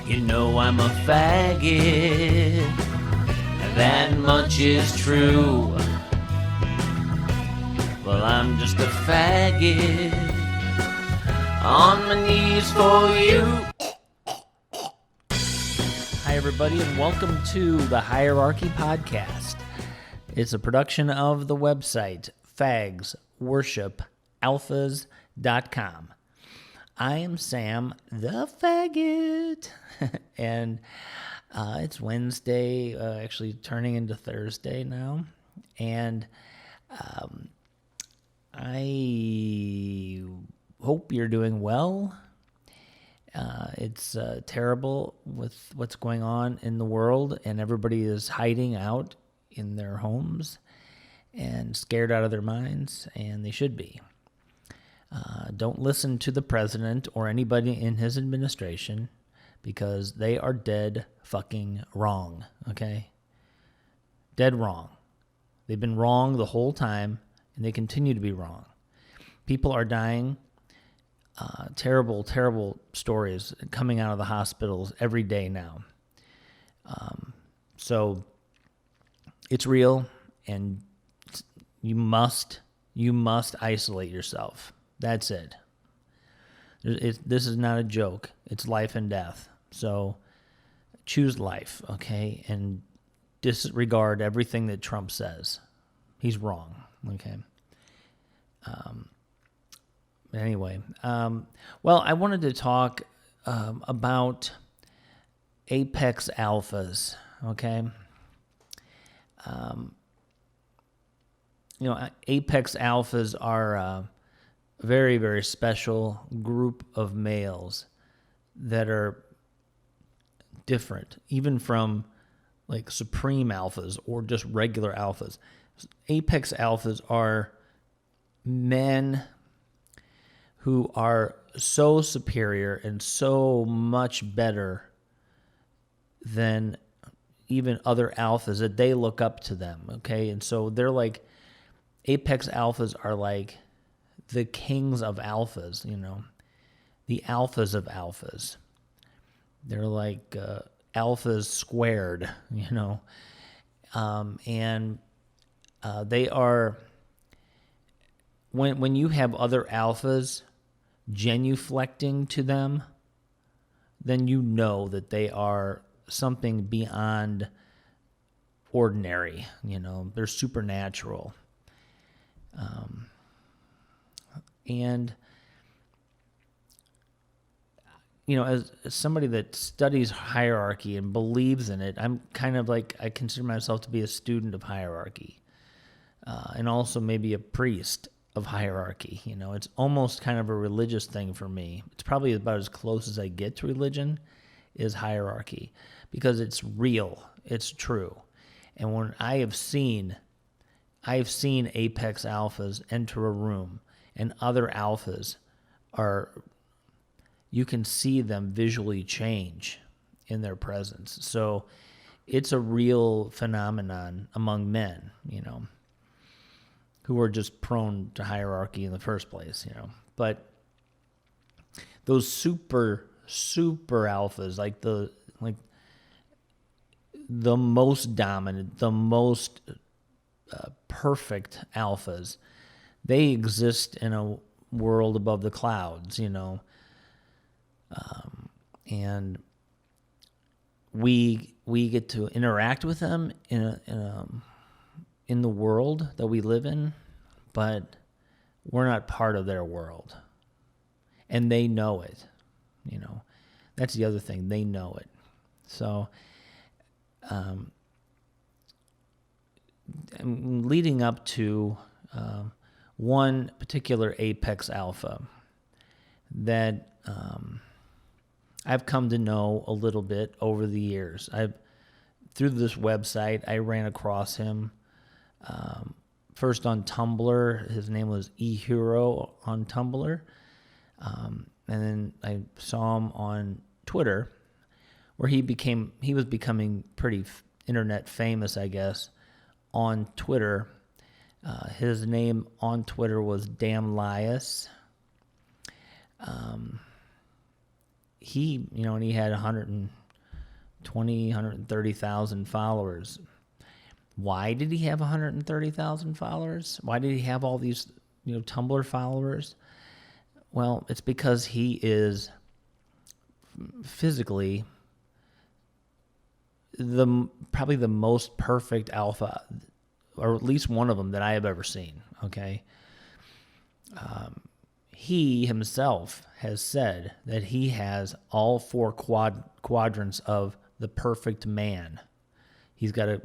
You know I'm a faggot, that much is true. Well, I'm just a faggot, on my knees for you. Hi, everybody, and welcome to the Hierarchy Podcast. It's a production of the website fagsworshipalphas.com. I am Sam, the faggot, and it's Wednesday, actually turning into Thursday now, and I hope you're doing well. It's terrible with what's going on in the world, and everybody is hiding out in their homes and scared out of their minds, and they should be. Don't listen to the president or anybody in his administration because they are dead fucking wrong, okay? Dead wrong. They've been wrong the whole time, and they continue to be wrong. People are dying. Terrible, terrible stories coming out of the hospitals every day now. So it's real, and you must isolate yourself. That's it. This is not a joke. It's life and death. So choose life, okay? And disregard everything that Trump says. He's wrong, okay? Anyway, well, I wanted to talk about apex alphas, okay? Apex alphas are a very, very special group of males that are different, even from like supreme alphas or just regular alphas. Apex alphas are men who are so superior and so much better than even other alphas that they look up to them, okay? And so they're like, apex alphas are like the kings of alphas, the alphas of alphas. They're like alphas squared, and they are, when you have other alphas genuflecting to them, then you know that they are something beyond ordinary, they're supernatural. And, as somebody that studies hierarchy and believes in it, I'm kind of like, I consider myself to be a student of hierarchy, and also maybe a priest of hierarchy. It's almost kind of a religious thing for me. It's probably about as close as I get to religion is hierarchy, because it's real, it's true. And when I've seen apex alphas enter a room, and other alphas you can see them visually change in their presence. So it's a real phenomenon among men, who are just prone to hierarchy in the first place, But those super alphas, like the most dominant, the most perfect alphas, they exist in a world above the clouds, and we get to interact with them in the world that we live in, but we're not part of their world, and they know it. That's the other thing, they know it. So leading up to one particular apex alpha that I've come to know a little bit over the years. Through this website, I ran across him first on Tumblr. His name was eHero on Tumblr. And then I saw him on Twitter, where he was becoming pretty internet famous, I guess, on Twitter. His name on Twitter was Damn Lias. and he had 130,000 followers. Why did he have 130,000 followers? Why did he have all these, Tumblr followers? Well, it's because he is physically probably the most perfect alpha, or at least one of them that I have ever seen. Okay. He himself has said that he has all four quadrants of the perfect man. He's got a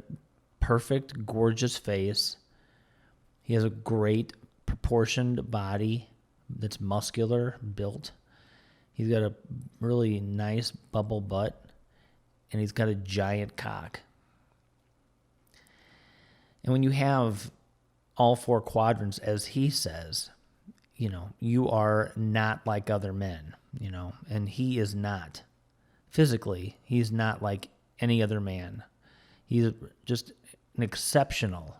perfect, gorgeous face. He has a great proportioned body that's muscular, built. He's got a really nice bubble butt, and he's got a giant cock. And when you have all four quadrants, as he says, you are not like other men, and he is not. Physically, he's not like any other man. He's just an exceptional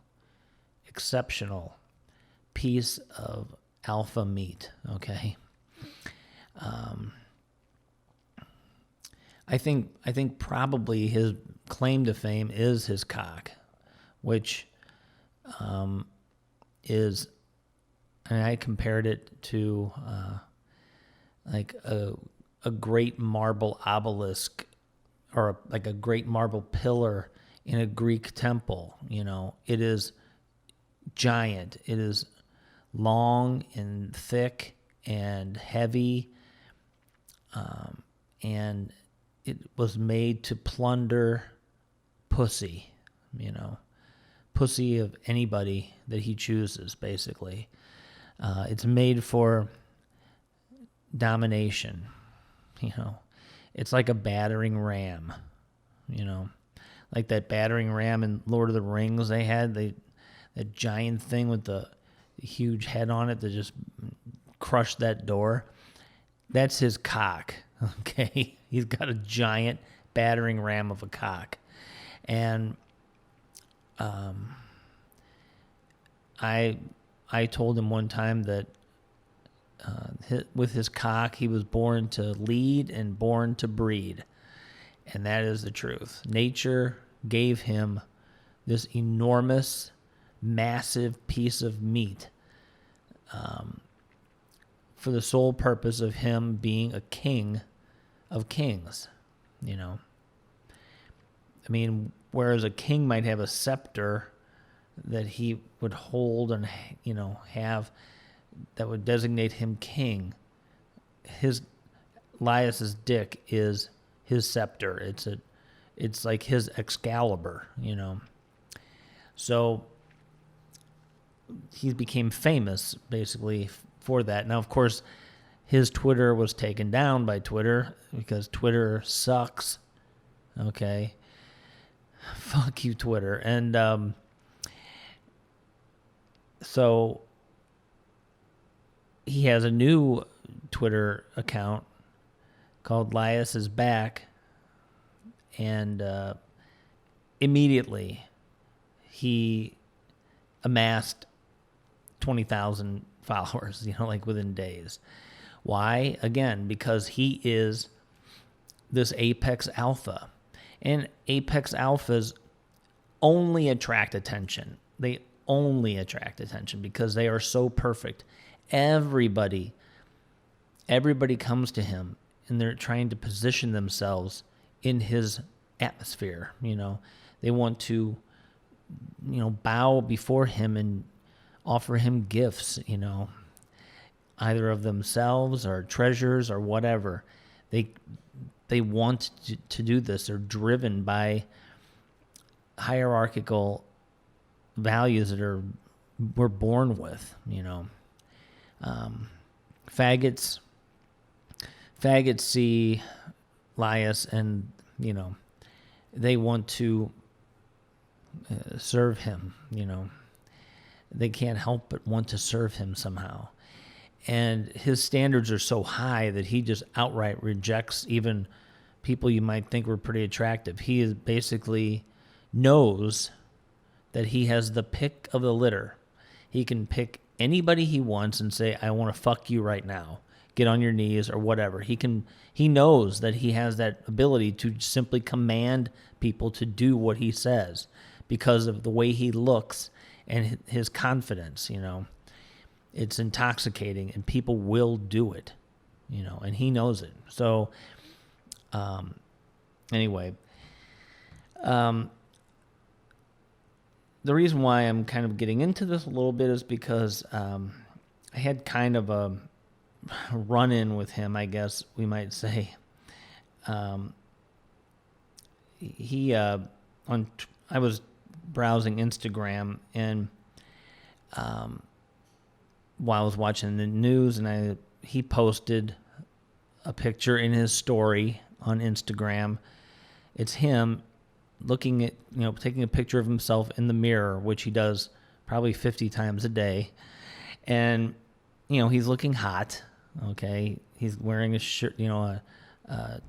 piece of alpha meat, okay? I think probably his claim to fame is his cock, which is, and I compared it to like a great marble obelisk, or like a great marble pillar in a Greek temple. It is giant. It is long and thick and heavy, and it was made to plunder pussy, pussy of anybody that he chooses, basically. It's made for domination, It's like a battering ram, like that battering ram in Lord of the Rings they had, that giant thing with the huge head on it that just crushed that door. That's his cock, okay? He's got a giant battering ram of a cock. And I told him one time that with his cock, he was born to lead and born to breed. And that is the truth. Nature gave him this enormous, massive piece of meat for the sole purpose of him being a king of kings, I mean, whereas a king might have a scepter that he would hold and, have that would designate him king, Lias's dick is his scepter. It's like his Excalibur, So he became famous basically for that. Now, of course, his Twitter was taken down by Twitter because Twitter sucks. Okay. Fuck you, Twitter. And so he has a new Twitter account called Lias is Back, and immediately he amassed 20,000 followers, like within days. Why? Again, because he is this apex alpha. And apex alphas only attract attention. They only attract attention because they are so perfect. Everybody comes to him, and they're trying to position themselves in his atmosphere. They want to, bow before him and offer him gifts, either of themselves or treasures or whatever. They want to do this. They're driven by hierarchical values that we're born with, Faggots see Lias and, they want to serve him, They can't help but want to serve him somehow. And his standards are so high that he just outright rejects even people you might think were pretty attractive. He is basically knows that he has the pick of the litter. He can pick anybody he wants and say, I want to fuck you right now. get on your knees or whatever. He knows that he has that ability to simply command people to do what he says because of the way he looks and his confidence, It's intoxicating, and people will do it, and he knows it. So, anyway, the reason why I'm kind of getting into this a little bit is because I had kind of a run-in with him, I guess we might say. I was browsing Instagram, and while I was watching the news, and he posted a picture in his story on Instagram. It's him looking at, taking a picture of himself in the mirror, which he does probably 50 times a day. And, he's looking hot. Okay. He's wearing a shirt, a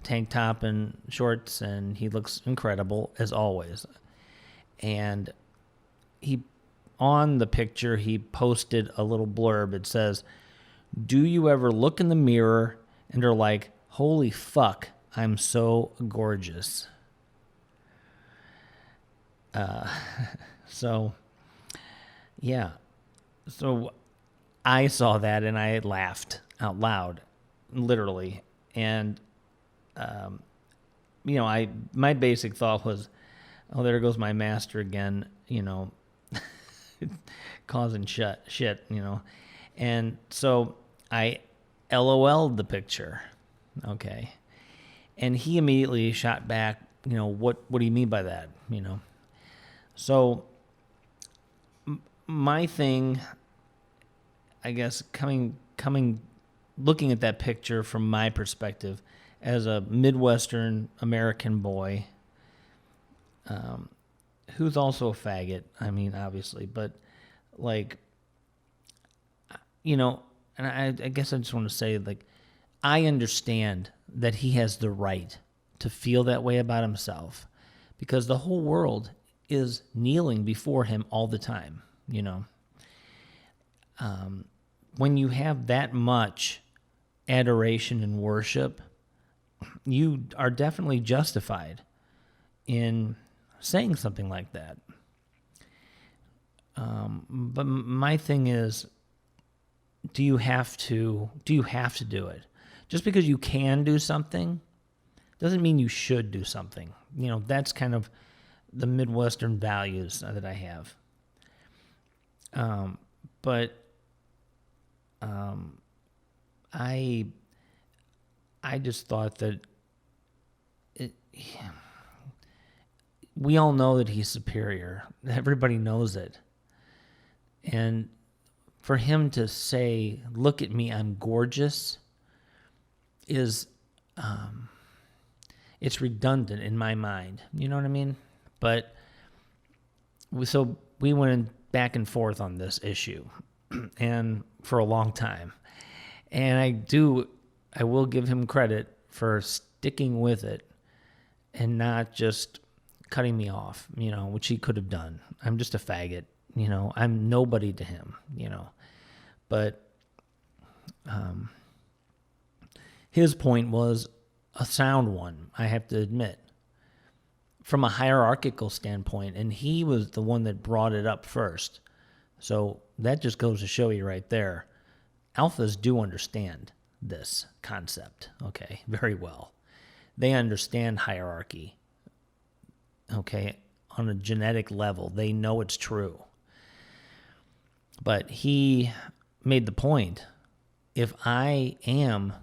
tank top and shorts, and he looks incredible as always. And on the picture, he posted a little blurb. It says, "Do you ever look in the mirror and are like, holy fuck, I'm so gorgeous?" So, yeah. So I saw that and I laughed out loud, literally. And, my basic thought was, oh, there goes my master again, causing shit. And so I LOL'd the picture. Okay. And he immediately shot back, what do you mean by that? So my thing, I guess, looking at that picture from my perspective as a Midwestern American boy, who's also a faggot, obviously, but and I guess I just want to say, I understand that he has the right to feel that way about himself because the whole world is kneeling before him all the time, when you have that much adoration and worship, you are definitely justified in saying something like that. But my thing is, do you have to do it? Just because you can do something doesn't mean you should do something. That's kind of the Midwestern values that I have. I just thought that we all know that he's superior. Everybody knows it. And for him to say, "Look at me, I'm gorgeous," is, it's redundant in my mind. You know what I mean? But we went back and forth on this issue, and for a long time. And I will give him credit for sticking with it and not just cutting me off, which he could have done. I'm just a faggot, I'm nobody to him, But his point was a sound one, I have to admit, from a hierarchical standpoint, and he was the one that brought it up first. So that just goes to show you right there. Alphas do understand this concept, okay, very well. They understand hierarchy, okay, on a genetic level. They know it's true. But he made the point, if I am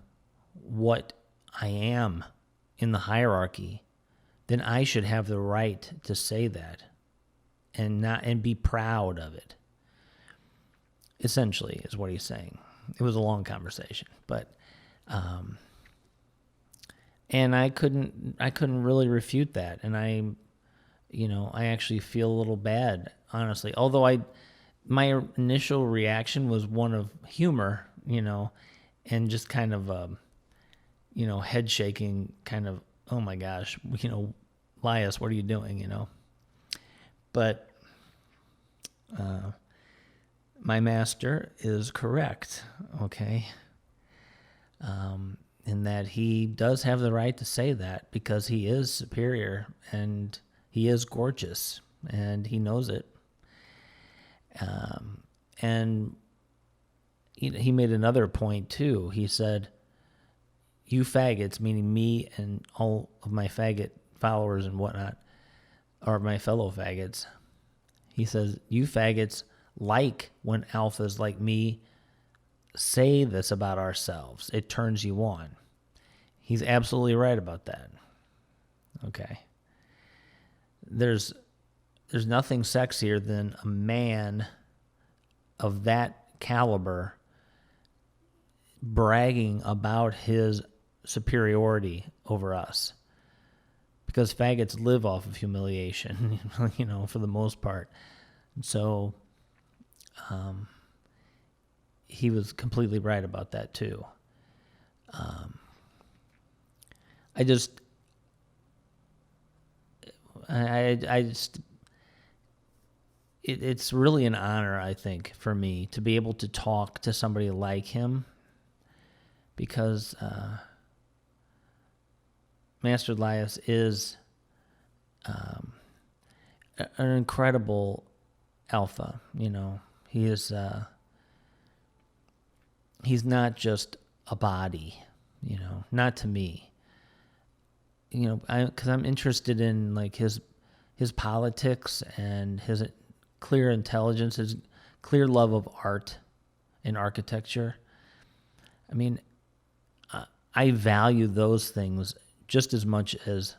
what I am in the hierarchy, then I should have the right to say that and be proud of it. Essentially is what he's saying. It was a long conversation, but and I couldn't really refute that, and I actually feel a little bad, honestly. Although my initial reaction was one of humor, and just kind of head shaking, kind of, oh my gosh, Lias, what are you doing, But my master is correct, okay? in that he does have the right to say that because he is superior and he is gorgeous and he knows it. And he made another point too. He said, "You faggots," meaning me and all of my faggot followers and whatnot, or my fellow faggots. He says, "You faggots like when alphas like me say this about ourselves. It turns you on." He's absolutely right about that. Okay. There's nothing sexier than a man of that caliber bragging about his superiority over us. Because faggots live off of humiliation, for the most part. So he was completely right about that too. It's really an honor, I think, for me to be able to talk to somebody like him, because Master Lias is an incredible alpha. He is. He's not just a body. Not to me. Because I'm interested in like his politics and his clear intelligence, his clear love of art and architecture. I mean, I value those things just as much as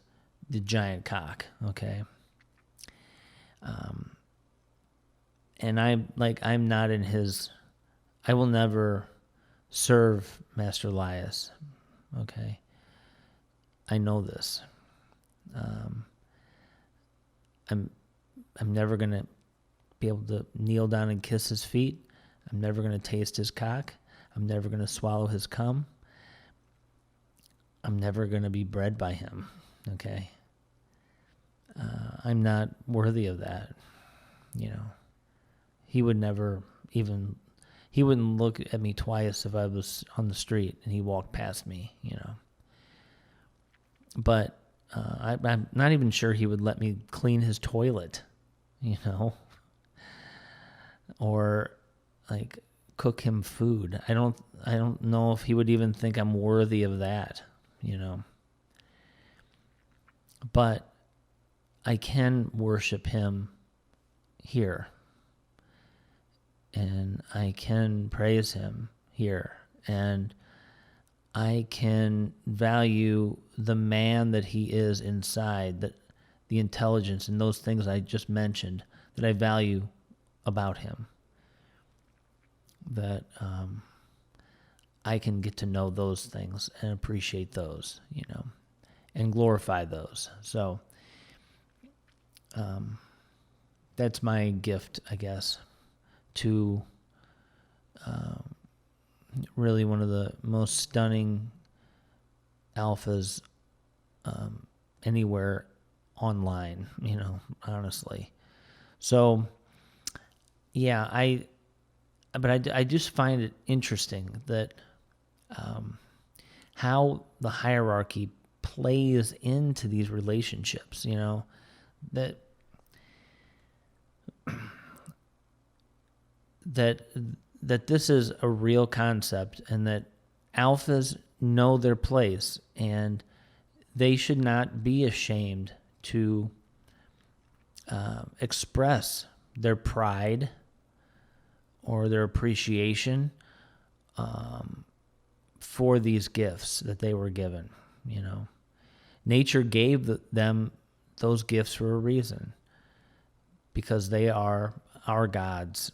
the giant cock, okay? And I'm not in his, I will never serve Master Lias, okay? I know this. I'm never going to be able to kneel down and kiss his feet. I'm never going to taste his cock. I'm never going to swallow his cum. I'm never going to be bred by him, okay? I'm not worthy of that, He would never even, he wouldn't look at me twice if I was on the street and he walked past me, But I'm not even sure he would let me clean his toilet, or like cook him food. I don't know if he would even think I'm worthy of that, But I can worship him here, and I can praise him here, and I can value the man that he is inside, that the intelligence and those things I just mentioned that I value about him. That I can get to know those things and appreciate those, and glorify those. So that's my gift, I guess, to really one of the most stunning alphas anywhere online, honestly. So, yeah, I just find it interesting that how the hierarchy plays into these relationships, that this is a real concept, and that alphas know their place, and they should not be ashamed to express their pride or their appreciation for these gifts that they were given. Nature gave them those gifts for a reason, because they are our gods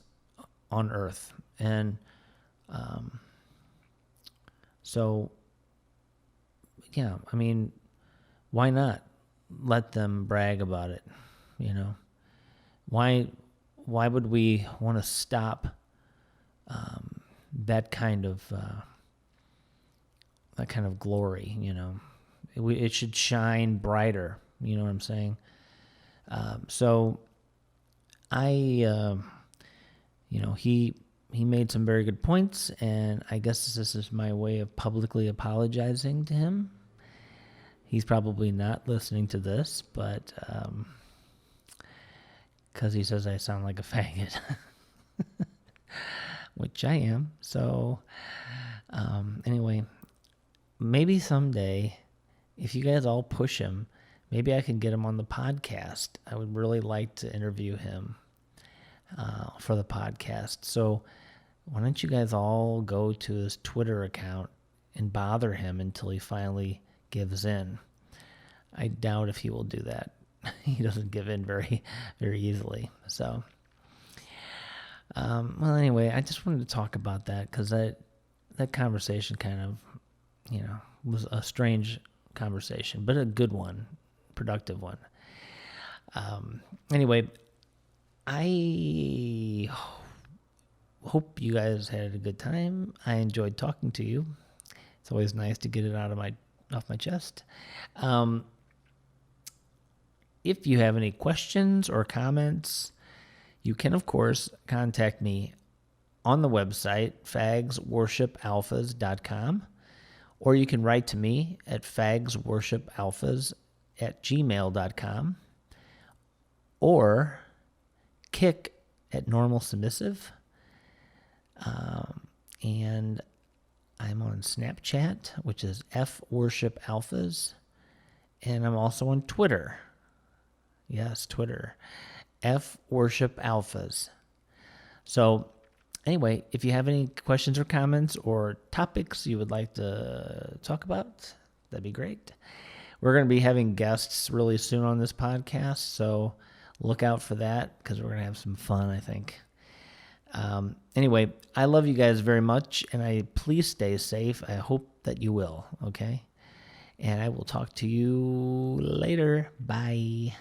on earth. And so, yeah, I mean, why not let them brag about it? Why would we want to stop that kind of glory? It should shine brighter. You know what I'm saying? So I, he he made some very good points, and I guess this is my way of publicly apologizing to him. He's probably not listening to this, but because he says I sound like a faggot, which I am. So anyway, maybe someday, if you guys all push him, maybe I can get him on the podcast. I would really like to interview him for the podcast. So why don't you guys all go to his Twitter account and bother him until he finally gives in. I doubt if he will do that. He doesn't give in very, very easily. So, well, anyway, I just wanted to talk about that because that conversation kind of, was a strange conversation, but a good one, productive one. Anyway, I hope you guys had a good time. I enjoyed talking to you. It's always nice to get it off my chest. If you have any questions or comments, you can, of course, contact me on the website, fagsworshipalphas.com, or you can write to me at fagsworshipalphas@gmail.com, or kick@normalsubmissive. And I'm on Snapchat, which is fworshipalphas, and I'm also on Twitter. Yes, Twitter, fworshipalphas. So anyway, if you have any questions or comments or topics you would like to talk about, that'd be great. We're going to be having guests really soon on this podcast, so look out for that because we're going to have some fun, I think. Anyway, I love you guys very much, and please stay safe. I hope that you will, okay? And I will talk to you later. Bye.